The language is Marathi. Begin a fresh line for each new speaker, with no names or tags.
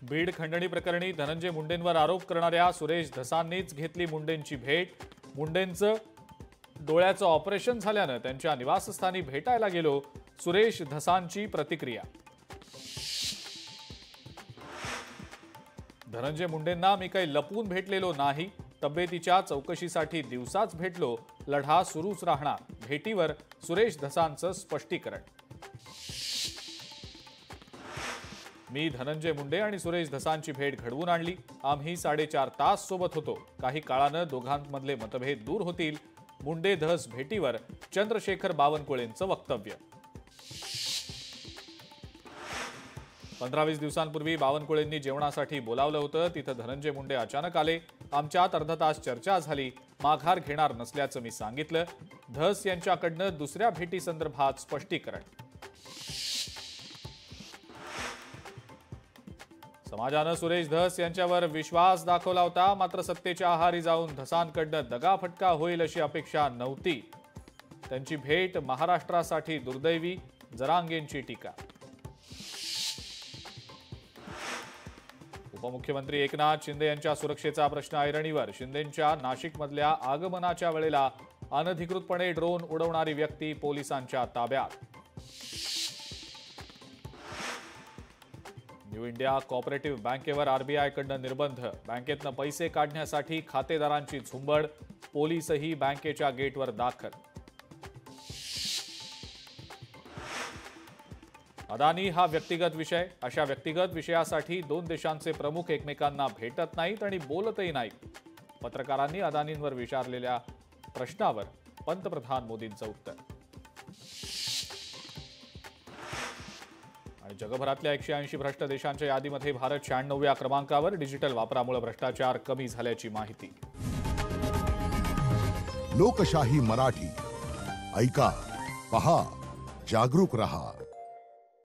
बीड खंडणी प्रकरणी धनंजय मुंडेंवर आरोप करणाऱ्या सुरेश धसांनीच घेतली मुंडेंची भेट। मुंडेंचं डोळ्याचं ऑपरेशन झाल्यानं त्यांच्या निवासस्थानी भेटायला गेलो। सुरेश धसांची प्रतिक्रिया। धनंजय मुंडेंना मी काही लपून भेटलेलो नाही। तब्येतीच्या चौकशीसाठी दिवसाच भेटलो। लढा सुरूच राहणार। भेटीवर सुरेश धसांचं स्पष्टीकरण। मी धनंजय मुंडे आणि सुरेश धसांची भेट घडवून आणली। आम्ही 4.5 तास सोबत होतो। काही काळानं दोघांमधले मतभेद दूर होतील। मुंडे धस भेटीवर चंद्रशेखर बावनकुळेंचं वक्तव्य। 15-20 दिवसांपूर्वी बावनकुळेंनी जेवणासाठी बोलावलं होतं। तिथं धनंजय मुंडे अचानक आले। आमच्यात अर्धा तास चर्चा झाली। माघार घेणार नसल्याचं मी सांगितलं। धस यांच्याकडनं दुसऱ्या भेटीसंदर्भात स्पष्टीकरण। समाजानं सुरेश धस यांच्यावर विश्वास दाखवला होता, मात्र सत्तेच्या आहारी जाऊन धसांकडनं दगाफटका होईल अशी अपेक्षा नव्हती। त्यांची भेट महाराष्ट्रासाठी दुर्दैवी, जरांगेंची टीका। उपमुख्यमंत्री एकनाथ शिंदे यांच्या सुरक्षेचा प्रश्न ऐरणीवर। शिंदेंच्या नाशिकमधल्या आगमनाच्या वेळेला अनधिकृतपणे ड्रोन उडवणारी व्यक्ती पोलिसांच्या ताब्यात। न्यू इंडिया कोऑपरेटिव्ह बँकेवर आरबीआयकडनं निर्बंध। बँकेतनं पैसे काढण्यासाठी खातेदारांची झुंबड। पोलीसही बँकेच्या गेटवर दाखल। अदानी हा व्यक्तिगत विषय। अशा व्यक्तिगत विषयासाठी दोन देशांचे प्रमुख एकमेकांना भेटत नाहीत आणि बोलतही नाहीत। पत्रकारांनी अदानींवर विचारलेल्या प्रश्नावर पंतप्रधान मोदींचं उत्तर। आणि जगभरातल्या 180 भ्रष्ट देशांच्या यादीमध्ये भारत 96व्या क्रमांकावर। डिजिटल वापरामुळे भ्रष्टाचार कमी झाल्याची माहिती।
लोकशाही मराठी ऐका, पहा, जागरूक रहा।